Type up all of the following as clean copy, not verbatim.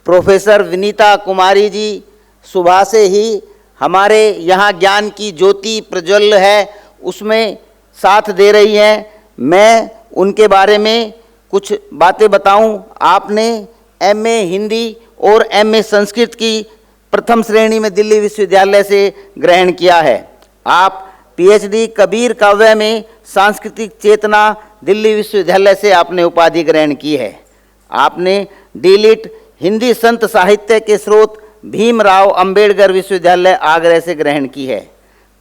Professor Vinita Kumari ji सुबह से ही हमारे यहाँ ज्ञान की ज्योति प्रज्वल है उसमें साथ दे रही हैं। मैं उनके बारे में कुछ बातें बताऊं। आपने एमए हिंदी और एमए संस्कृत की प्रथम श्रेणी में दिल्ली विश्वविद्यालय से ग्रहण किया है। आप पीएचडी कबीर काव्य में सांस्कृतिक चेतना दिल्ली विश्वविद्यालय से आपने उपाधि ग्रहण की है। आपने डीलिट हिंदी संत साहित्य के स्रोत भीमराव अंबेडकर विश्वविद्यालय आगरा से ग्रहण की है।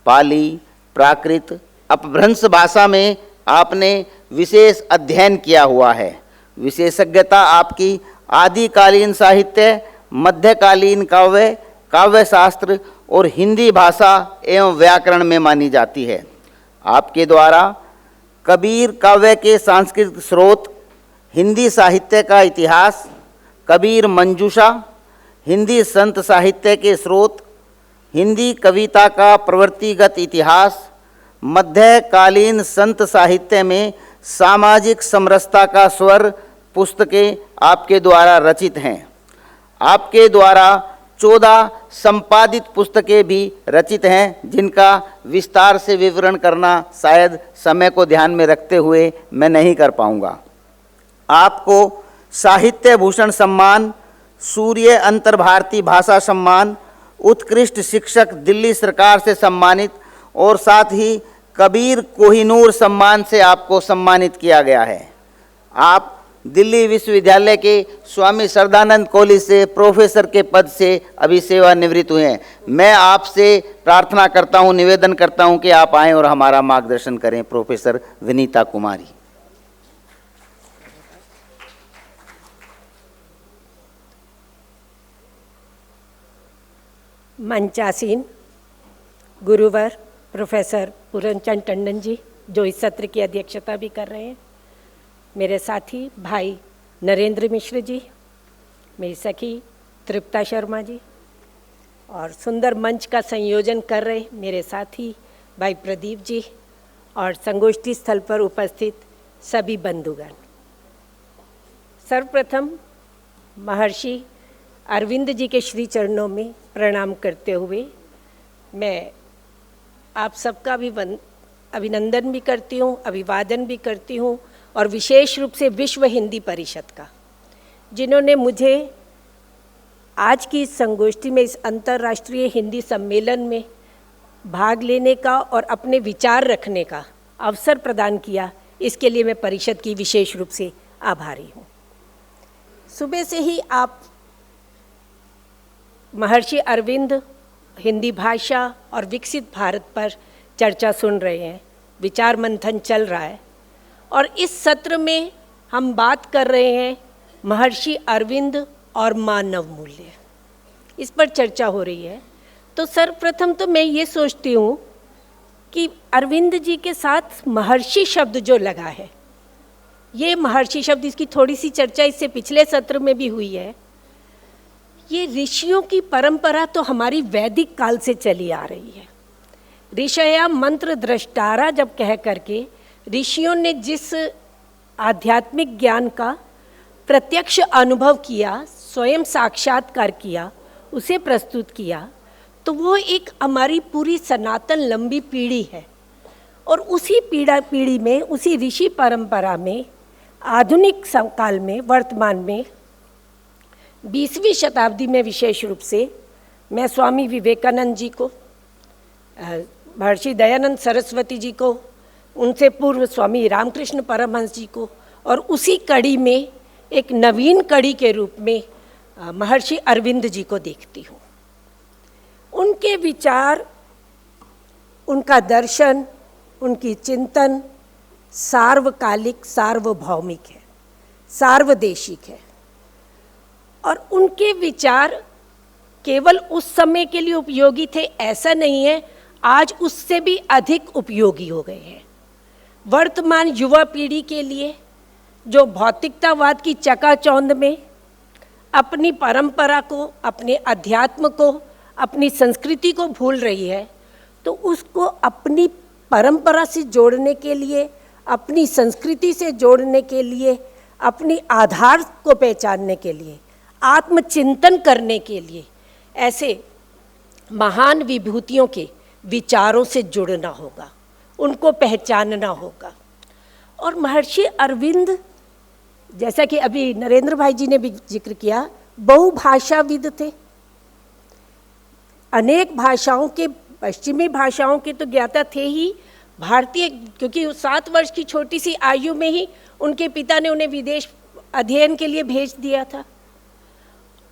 पाली, प्राकृत, अपभ्रंश भाषा में आपने विशेष अध्ययन किया हुआ है। विशेषज्ञता आपकी आदिकालीन साहित्य, मध्यकालीन काव्य, काव्य शास्त्र और हिंदी भाषा एवं व्याकरण में मानी जाती है। आपके द्वारा कबीर काव्य के सांस्कृतिक स्रोत, हिंदी साहित्य का इतिहास, कबीर मंजूषा, हिंदी संत साहित्य के स्रोत, हिंदी कविता का प्रवृत्तिगत इतिहास, मध्यकालीन संत साहित्य में सामाजिक समरसता का स्वर पुस्तकें आपके द्वारा रचित हैं। आपके द्वारा 14 संपादित पुस्तकें भी रचित हैं, जिनका विस्तार से विवरण करना शायद समय को ध्यान में रखते हुए मैं नहीं कर पाऊंगा। आपको साहित्य भूषण सम्मान, सूर्य अंतर भारतीय भाषा सम्मान, उत्कृष्ट शिक्षक दिल्ली सरकार से सम्मानित और साथ ही कबीर कोहिनूर सम्मान से आपको सम्मानित किया गया है। आप दिल्ली विश्वविद्यालय के स्वामी श्रद्धानंद कॉलेज से प्रोफेसर के पद से अभी सेवानिवृत्त हुए हैं। मैं आपसे प्रार्थना करता हूं, निवेदन करता हूं कि आप आएं और हमारा मार्गदर्शन करें। प्रोफेसर विनीता कुमारी। मंचासीन गुरुवर प्रोफेसर पूरनचंद टंडन जी, जो इस सत्र की अध्यक्षता भी कर रहे हैं, मेरे साथी भाई नरेंद्र मिश्र जी, मेरी सखी तृप्ता शर्मा जी, और सुंदर मंच का संयोजन कर रहे मेरे साथी भाई प्रदीप जी, और संगोष्ठी स्थल पर उपस्थित सभी बंधुगण। सर्वप्रथम महर्षि अरविंद जी के श्री चरणों में प्रणाम करते हुए मैं आप सबका भी अभिनंदन भी करती हूँ, अभिवादन भी करती हूँ, और विशेष रूप से विश्व हिंदी परिषद का, जिन्होंने मुझे आज की इस संगोष्ठी में, इस अंतर्राष्ट्रीय हिंदी सम्मेलन में भाग लेने का और अपने विचार रखने का अवसर प्रदान किया। इसके लिए मैं परिषद की विशेष रूप से आभारी हूँ। सुबह से ही आप महर्षि अरविंद, हिंदी भाषा और विकसित भारत पर चर्चा सुन रहे हैं, विचार मंथन चल रहा है, और इस सत्र में हम बात कर रहे हैं महर्षि अरविंद और मानव मूल्य, इस पर चर्चा हो रही है। तो सर्वप्रथम तो मैं ये सोचती हूँ कि अरविंद जी के साथ महर्षि शब्द जो लगा है, ये महर्षि शब्द, इसकी थोड़ी सी चर्चा इससे पिछले सत्र में भी हुई है। ये ऋषियों की परंपरा तो हमारी वैदिक काल से चली आ रही है। ऋषया मंत्र द्रष्टारा जब कह करके ऋषियों ने जिस आध्यात्मिक ज्ञान का प्रत्यक्ष अनुभव किया, स्वयं साक्षात्कार किया, उसे प्रस्तुत किया, तो वो एक हमारी पूरी सनातन लंबी पीढ़ी है। और उसी पीढ़ी में, उसी ऋषि परंपरा में आधुनिक काल में, वर्तमान में 20वीं शताब्दी में विशेष रूप से मैं स्वामी विवेकानंद जी को, महर्षि दयानंद सरस्वती जी को, उनसे पूर्व स्वामी रामकृष्ण परमहंस जी को, और उसी कड़ी में एक नवीन कड़ी के रूप में महर्षि अरविंद जी को देखती हूँ। उनके विचार, उनका दर्शन, उनकी चिंतन सार्वकालिक, सार्वभौमिक है, सार्वदेशिक है, और उनके विचार केवल उस समय के लिए उपयोगी थे ऐसा नहीं है, आज उससे भी अधिक उपयोगी हो गए हैं। वर्तमान युवा पीढ़ी के लिए जो भौतिकतावाद की चकाचौंध में अपनी परंपरा को, अपने अध्यात्म को, अपनी संस्कृति को भूल रही है, तो उसको अपनी परंपरा से जोड़ने के लिए, अपनी संस्कृति से जोड़ने के लिए, अपनी आधार को पहचानने के लिए आत्मचिंतन करने के लिए ऐसे महान विभूतियों के विचारों से जुड़ना होगा, उनको पहचानना होगा। और महर्षि अरविंद, जैसा कि अभी नरेंद्र भाई जी ने भी जिक्र किया, बहुभाषाविद थे। अनेक भाषाओं के, पश्चिमी भाषाओं के तो ज्ञाता थे ही, भारतीय, क्योंकि 7 वर्ष की छोटी सी आयु में ही उनके पिता ने उन्हें विदेश अध्ययन के लिए भेज दिया था।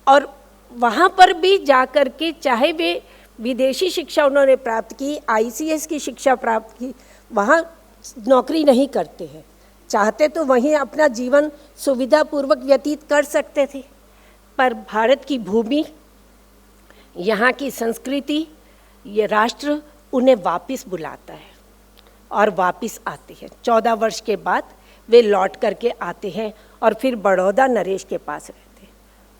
और वहाँ पर भी जाकर के, चाहे वे विदेशी शिक्षा उन्होंने प्राप्त की, ICS की शिक्षा प्राप्त की, वहाँ नौकरी नहीं करते हैं। चाहते तो वहीं अपना जीवन सुविधापूर्वक व्यतीत कर सकते थे, पर भारत की भूमि, यहाँ की संस्कृति, ये राष्ट्र उन्हें वापस बुलाता है और वापस आते हैं। 14 वर्ष के बाद वे लौट करके आते हैं और फिर बड़ौदा नरेश के पास रहते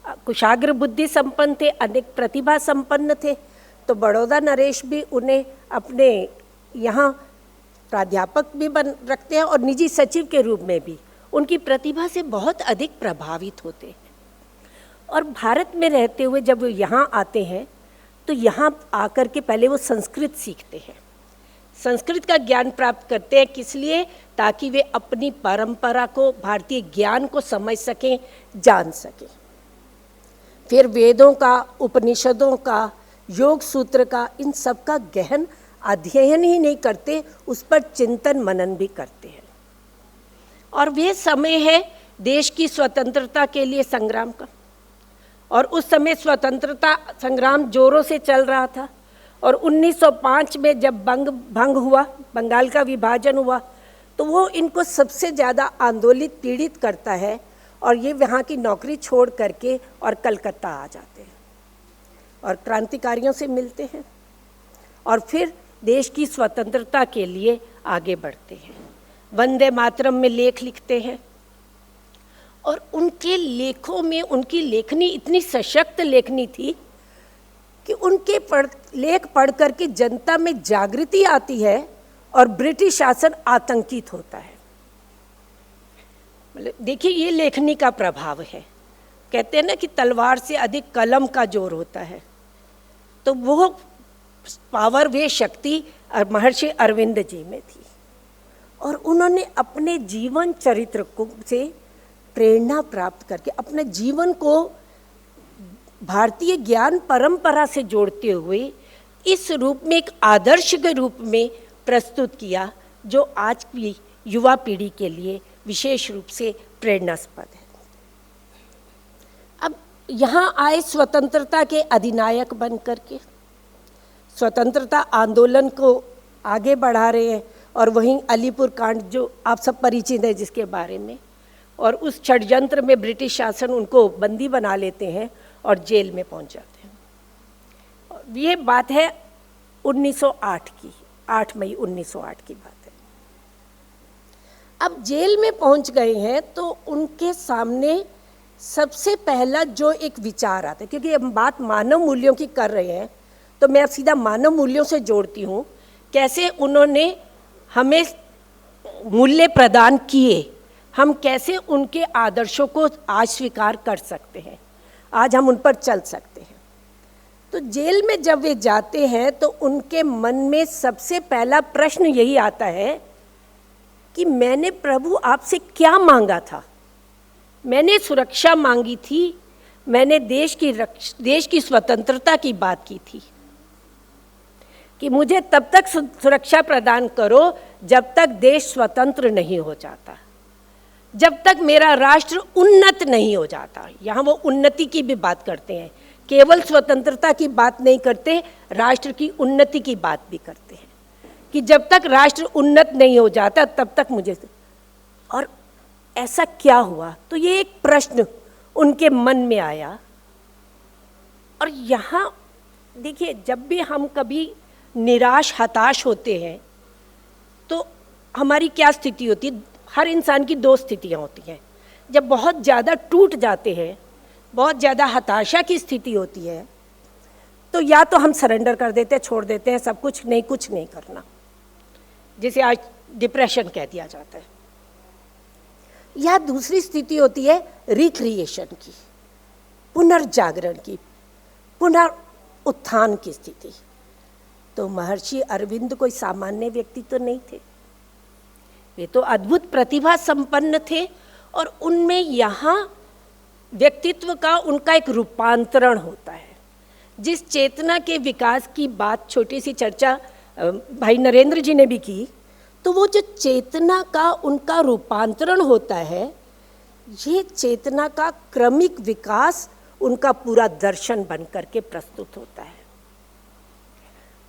हैं। कुशाग्र बुद्धि संपन्न थे, अनेक प्रतिभा संपन्न थे, तो बड़ौदा नरेश भी उन्हें अपने यहाँ प्राध्यापक भी बन रखते हैं और निजी सचिव के रूप में भी उनकी प्रतिभा से बहुत अधिक प्रभावित होते हैं। और भारत में रहते हुए जब वो यहाँ आते हैं तो यहाँ आकर के पहले वो संस्कृत सीखते हैं, संस्कृत का ज्ञान प्राप्त करते हैं। किस लिए? ताकि वे अपनी परंपरा को, भारतीय ज्ञान को समझ सकें, जान सकें। फिर वेदों का, उपनिषदों का, योग सूत्र का, इन सब का गहन अध्ययन ही नहीं करते, उस पर चिंतन मनन भी करते हैं। और वे समय है देश की स्वतंत्रता के लिए संग्राम का, और उस समय स्वतंत्रता संग्राम जोरों से चल रहा था। और 1905 में जब भंग हुआ, बंगाल का विभाजन हुआ, तो वो इनको सबसे ज़्यादा आंदोलित, पीड़ित करता है। और ये वहाँ की नौकरी छोड़ करके और कलकत्ता आ जाते हैं और क्रांतिकारियों से मिलते हैं और फिर देश की स्वतंत्रता के लिए आगे बढ़ते हैं। वंदे मातरम में लेख लिखते हैं और उनके लेखों में, उनकी लेखनी इतनी सशक्त लेखनी थी कि उनके लेख पढ़ करके जनता में जागृति आती है और ब्रिटिश शासन आतंकित होता है। मतलब देखिए, ये लेखनी का प्रभाव है। कहते हैं ना कि तलवार से अधिक कलम का जोर होता है, तो वो पावर, वे शक्ति महर्षि अरविंद जी में थी। और उन्होंने अपने जीवन चरित्र को से प्रेरणा प्राप्त करके अपने जीवन को भारतीय ज्ञान परंपरा से जोड़ते हुए इस रूप में, एक आदर्श के रूप में प्रस्तुत किया, जो आज की युवा पीढ़ी के लिए विशेष रूप से प्रेरणास्पद है। अब यहाँ आए स्वतंत्रता के अधिनायक बन करके, स्वतंत्रता आंदोलन को आगे बढ़ा रहे हैं। और वहीं अलीपुर कांड, जो आप सब परिचित हैं जिसके बारे में, और उस षड्यंत्र में ब्रिटिश शासन उनको बंदी बना लेते हैं और जेल में पहुंच जाते हैं। और ये बात है 1908 की, 8 मई 1908 की बात है। अब जेल में पहुंच गए हैं तो उनके सामने सबसे पहला जो एक विचार आता है, क्योंकि हम बात मानव मूल्यों की कर रहे हैं, तो मैं अब सीधा मानव मूल्यों से जोड़ती हूँ। कैसे उन्होंने हमें मूल्य प्रदान किए, हम कैसे उनके आदर्शों को आज स्वीकार कर सकते हैं, आज हम उन पर चल सकते हैं। तो जेल में जब वे जाते हैं तो उनके मन में सबसे पहला प्रश्न यही आता है कि मैंने प्रभु आपसे क्या मांगा था। मैंने सुरक्षा मांगी थी, मैंने देश की स्वतंत्रता की बात की थी कि मुझे तब तक सुरक्षा प्रदान करो जब तक देश स्वतंत्र नहीं हो जाता, जब तक मेरा राष्ट्र उन्नत नहीं हो जाता। यहाँ वो उन्नति की भी बात करते हैं, केवल स्वतंत्रता की बात नहीं करते, राष्ट्र की उन्नति की बात भी करते हैं कि जब तक राष्ट्र उन्नत नहीं हो जाता तब तक मुझे। और ऐसा क्या हुआ? तो ये एक प्रश्न उनके मन में आया। और यहाँ देखिए, जब भी हम कभी निराश, हताश होते हैं तो हमारी क्या स्थिति होती है? हर इंसान की 2 स्थितियाँ होती हैं। जब बहुत ज़्यादा टूट जाते हैं, बहुत ज़्यादा हताशा की स्थिति होती है, तो या तो हम सरेंडर कर देते हैं, छोड़ देते हैं, सब कुछ नहीं करना, जिसे आज डिप्रेशन कह दिया जाता है। या दूसरी स्थिति होती है रिक्रिएशन की, पुनर्जागरण की, पुनरुत्थान की स्थिति। तो महर्षि अरविंद कोई सामान्य व्यक्ति तो नहीं थे, वे तो अद्भुत प्रतिभा संपन्न थे और उनमें यहाँ व्यक्तित्व का उनका एक रूपांतरण होता है। जिस चेतना के विकास की बात छोटी सी चर्चा भाई नरेंद्र जी ने भी की, तो वो जो चेतना का उनका रूपांतरण होता है, ये चेतना का क्रमिक विकास उनका पूरा दर्शन बन करके प्रस्तुत होता है।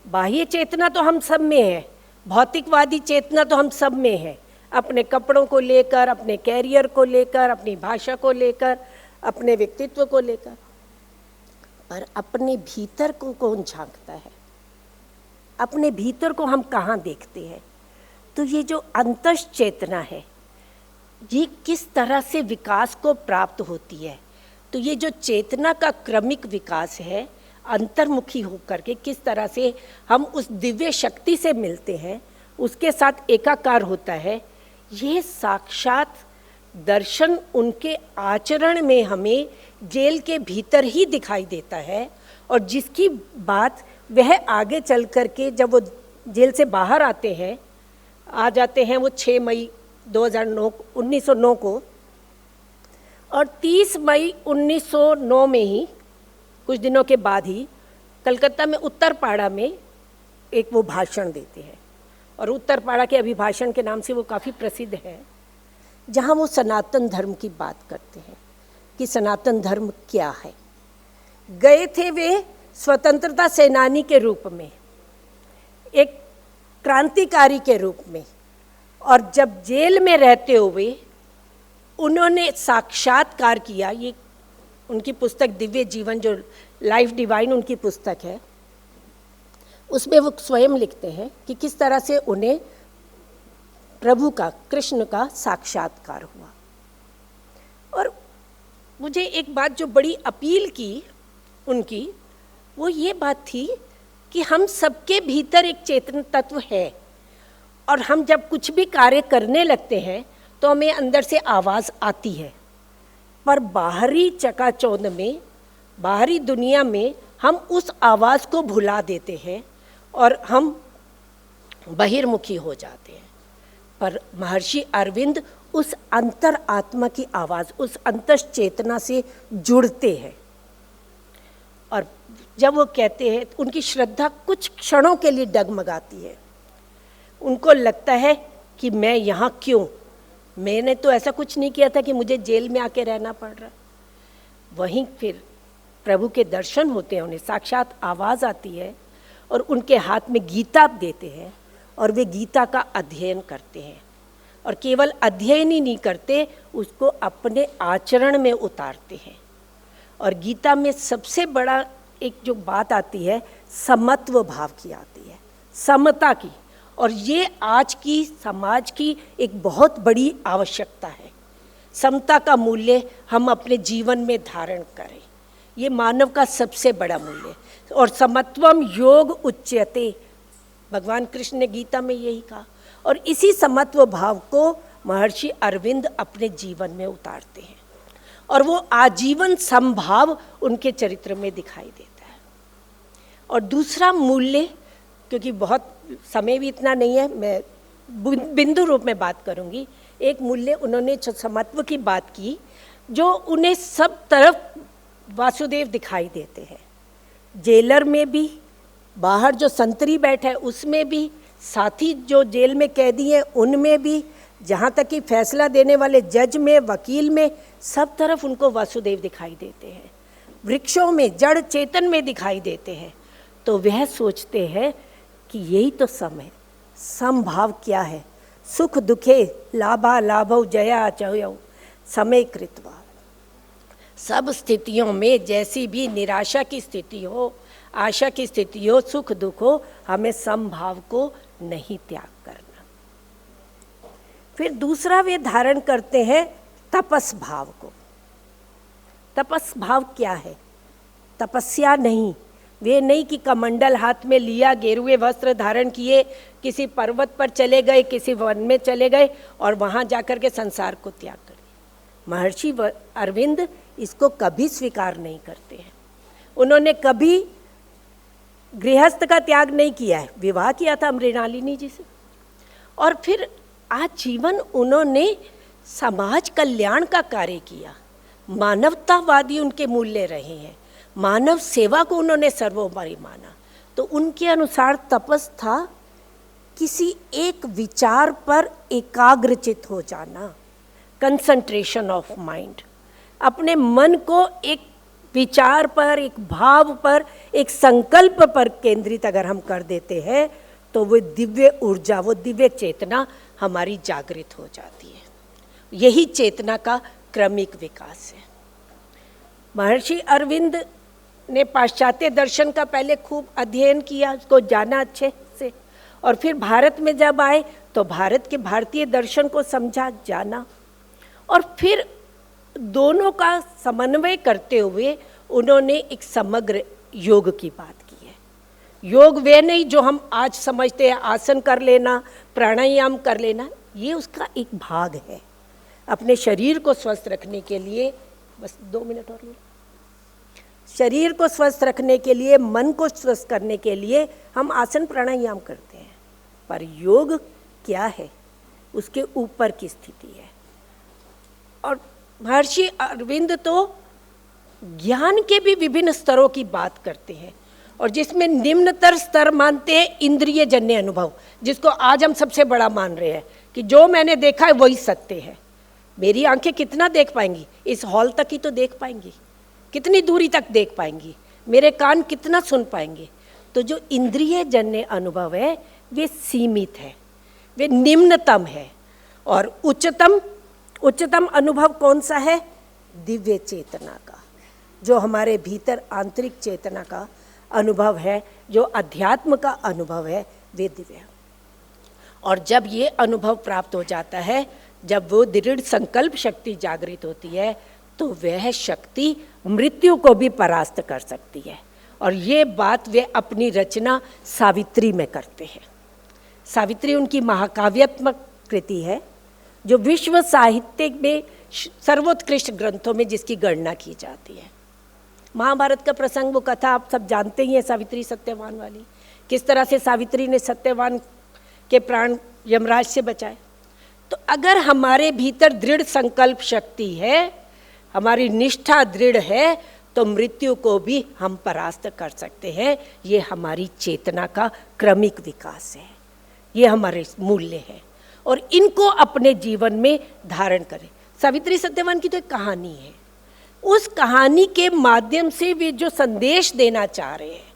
बाह्य चेतना तो हम सब में है, भौतिकवादी चेतना तो हम सब में है, अपने कपड़ों को लेकर, अपने कैरियर को लेकर, अपनी भाषा को लेकर, अपने व्यक्तित्व को लेकर, पर अपने भीतर को कौन झांकता है? अपने भीतर को हम कहाँ देखते हैं? तो ये जो अंतस चेतना है, ये किस तरह से विकास को प्राप्त होती है? तो ये जो चेतना का क्रमिक विकास है, अंतर्मुखी होकर के किस तरह से हम उस दिव्य शक्ति से मिलते हैं, उसके साथ एकाकार होता है, ये साक्षात दर्शन उनके आचरण में हमें जेल के भीतर ही दिखाई देता है। और जिसकी बात वह आगे चल कर के जब वो जेल से बाहर आ जाते हैं वो 6 मई 1909 को, और 30 मई 1909 में ही कुछ दिनों के बाद ही कलकत्ता में उत्तरपाड़ा में एक वो भाषण देते हैं, और उत्तरपाड़ा के अभिभाषण के नाम से वो काफ़ी प्रसिद्ध है, जहाँ वो सनातन धर्म की बात करते हैं कि सनातन धर्म क्या है। गए थे वे स्वतंत्रता सेनानी के रूप में, एक क्रांतिकारी के रूप में, और जब जेल में रहते हुए उन्होंने साक्षात्कार किया। ये उनकी पुस्तक दिव्य जीवन, जो लाइफ डिवाइन उनकी पुस्तक है, उसमें वो स्वयं लिखते हैं कि किस तरह से उन्हें प्रभु का, कृष्ण का साक्षात्कार हुआ। और मुझे एक बात जो बड़ी अपील की उनकी, वो ये बात थी कि हम सबके भीतर एक चेतन तत्व है, और हम जब कुछ भी कार्य करने लगते हैं तो हमें अंदर से आवाज़ आती है, पर बाहरी चकाचौंध में, बाहरी दुनिया में हम उस आवाज़ को भुला देते हैं और हम बहिर्मुखी हो जाते हैं। पर महर्षि अरविंद उस अंतर आत्मा की आवाज़, उस अंतस चेतना से जुड़ते हैं, और जब वो कहते हैं उनकी श्रद्धा कुछ क्षणों के लिए डगमगाती है। उनको लगता है कि मैं यहाँ क्यों, मैंने तो ऐसा कुछ नहीं किया था कि मुझे जेल में आके रहना पड़ रहा। वहीं फिर प्रभु के दर्शन होते हैं, उन्हें साक्षात आवाज़ आती है, और उनके हाथ में गीता देते हैं, और वे गीता का अध्ययन करते हैं, और केवल अध्ययन ही नहीं करते, उसको अपने आचरण में उतारते हैं। और गीता में सबसे बड़ा एक जो बात आती है, समत्व भाव की आती है, समता की, और ये आज की समाज की एक बहुत बड़ी आवश्यकता है। समता का मूल्य हम अपने जीवन में धारण करें, ये मानव का सबसे बड़ा मूल्य। और समत्वम योग उच्यते, भगवान कृष्ण ने गीता में यही कहा, और इसी समत्व भाव को महर्षि अरविंद अपने जीवन में उतारते हैं, और वो आजीवन समभाव उनके चरित्र में दिखाई देता है। और दूसरा मूल्य, क्योंकि बहुत समय भी इतना नहीं है, मैं बिंदु रूप में बात करूंगी। एक मूल्य उन्होंने समत्व की बात की, जो उन्हें सब तरफ वासुदेव दिखाई देते हैं, जेलर में भी, बाहर जो संतरी बैठा है उसमें भी, साथी जो जेल में कैदी हैं उनमें भी, जहाँ तक कि फैसला देने वाले जज में, वकील में, सब तरफ उनको वासुदेव दिखाई देते हैं। वृक्षों में, जड़ चेतन में दिखाई देते हैं। तो वह सोचते हैं कि यही तो सम है। समभाव क्या है? सुख दुखे लाभा लाभौ जया चयौ समय कृत्वा। सब स्थितियों में, जैसी भी निराशा की स्थिति हो, आशा की स्थिति हो, सुख दुख हो, हमें समभाव को नहीं त्याग करना। फिर दूसरा वे धारण करते हैं तपस भाव को। तपस भाव क्या है? तपस्या नहीं, वे नहीं कि कमंडल हाथ में लिया, गेरुए वस्त्र धारण किए, किसी पर्वत पर चले गए, किसी वन में चले गए और वहाँ जाकर के संसार को त्याग कर दिया। महर्षि अरविंद इसको कभी स्वीकार नहीं करते हैं। उन्होंने कभी गृहस्थ का त्याग नहीं किया है, विवाह किया था मृणालिनी जी से, और फिर आज जीवन उन्होंने समाज कल्याण का कार्य किया। मानवतावादी उनके मूल्य रहे हैं, मानव सेवा को उन्होंने सर्वोपरि माना। तो उनके अनुसार तपस था किसी एक विचार पर एकाग्रचित हो जाना, कंसंट्रेशन ऑफ माइंड। अपने मन को एक विचार पर, एक भाव पर, एक संकल्प पर केंद्रित अगर हम कर देते हैं तो वो दिव्य ऊर्जा, वो दिव्य चेतना हमारी जागृत हो जाती है। यही चेतना का क्रमिक विकास है। महर्षि अरविंद ने पाश्चात्य दर्शन का पहले खूब अध्ययन किया, उसको जाना अच्छे से, और फिर भारत में जब आए तो भारत के भारतीय दर्शन को समझा, जाना, और फिर दोनों का समन्वय करते हुए उन्होंने एक समग्र योग की बात की है। योग वे नहीं जो हम आज समझते हैं, आसन कर लेना, प्राणायाम कर लेना, ये उसका एक भाग है। अपने शरीर को स्वस्थ रखने के लिए, बस 2 मिनट और, शरीर को स्वस्थ रखने के लिए, मन को स्वस्थ करने के लिए हम आसन प्राणायाम करते हैं, पर योग क्या है, उसके ऊपर की स्थिति है। और महर्षि अरविंद तो ज्ञान के भी विभिन्न स्तरों की बात करते हैं, और जिसमें निम्नतर स्तर मानते हैं इंद्रिय जन्य अनुभव, जिसको आज हम सबसे बड़ा मान रहे हैं कि जो मैंने देखा है वही सत्य है। मेरी आंखें कितना देख पाएंगी, इस हॉल तक ही तो देख पाएंगी, कितनी दूरी तक देख पाएंगी, मेरे कान कितना सुन पाएंगे। तो जो इंद्रिय जन्य अनुभव है वे सीमित है, वे निम्नतम है। और उच्चतम अनुभव कौन सा है? दिव्य चेतना का, जो हमारे भीतर आंतरिक चेतना का अनुभव है, जो अध्यात्म का अनुभव है, वे दिव्य। और जब ये अनुभव प्राप्त हो जाता है, जब वो दृढ़ संकल्प शक्ति जागृत होती है, तो वह शक्ति मृत्यु को भी परास्त कर सकती है। और ये बात वे अपनी रचना सावित्री में करते हैं। सावित्री उनकी महाकाव्यात्मक कृति है, जो विश्व साहित्य में सर्वोत्कृष्ट ग्रंथों में जिसकी गणना की जाती है। महाभारत का प्रसंग, वो कथा आप सब जानते ही हैं, सावित्री सत्यवान वाली, किस तरह से सावित्री ने सत्यवान के प्राण यमराज से बचाए। तो अगर हमारे भीतर दृढ़ संकल्प शक्ति है, हमारी निष्ठा दृढ़ है, तो मृत्यु को भी हम परास्त कर सकते हैं। ये हमारी चेतना का क्रमिक विकास है, ये हमारे मूल्य है, और इनको अपने जीवन में धारण करें। सावित्री सत्यवान की तो एक कहानी है, उस कहानी के माध्यम से वे जो संदेश देना चाह रहे हैं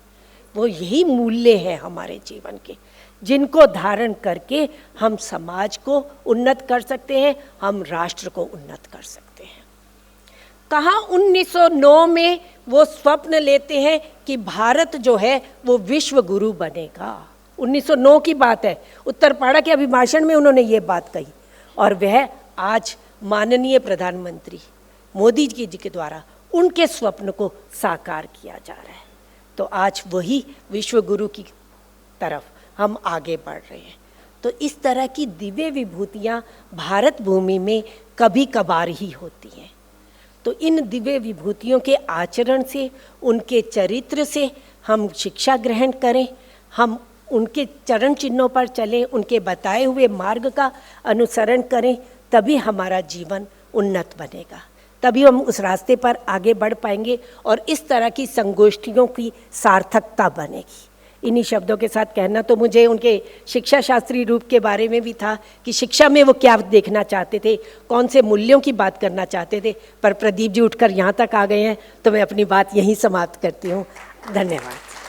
वो यही मूल्य है हमारे जीवन के, जिनको धारण करके हम समाज को उन्नत कर सकते हैं, हम राष्ट्र को उन्नत कर सकते हैं। कहाँ 1909 में वो स्वप्न लेते हैं कि भारत जो है वो विश्व गुरु बनेगा। 1909 की बात है, उत्तरपाड़ा के अभिभाषण में उन्होंने ये बात कही, और वह आज माननीय प्रधानमंत्री मोदी जी के द्वारा उनके स्वप्न को साकार किया जा रहा है। तो आज वही विश्व गुरु की तरफ हम आगे बढ़ रहे हैं। तो इस तरह की दिव्य विभूतियाँ भारत भूमि में कभी कभार ही होती हैं। तो इन दिव्य विभूतियों के आचरण से, उनके चरित्र से हम शिक्षा ग्रहण करें, हम उनके चरण चिन्हों पर चलें, उनके बताए हुए मार्ग का अनुसरण करें, तभी हमारा जीवन उन्नत बनेगा, तभी हम उस रास्ते पर आगे बढ़ पाएंगे और इस तरह की संगोष्ठियों की सार्थकता बनेगी। इन्हीं शब्दों के साथ कहना तो मुझे उनके शिक्षा शास्त्री रूप के बारे में भी था कि शिक्षा में वो क्या देखना चाहते थे, कौन से मूल्यों की बात करना चाहते थे, पर प्रदीप जी उठकर यहाँ तक आ गए हैं तो मैं अपनी बात यहीं समाप्त करती हूँ। धन्यवाद।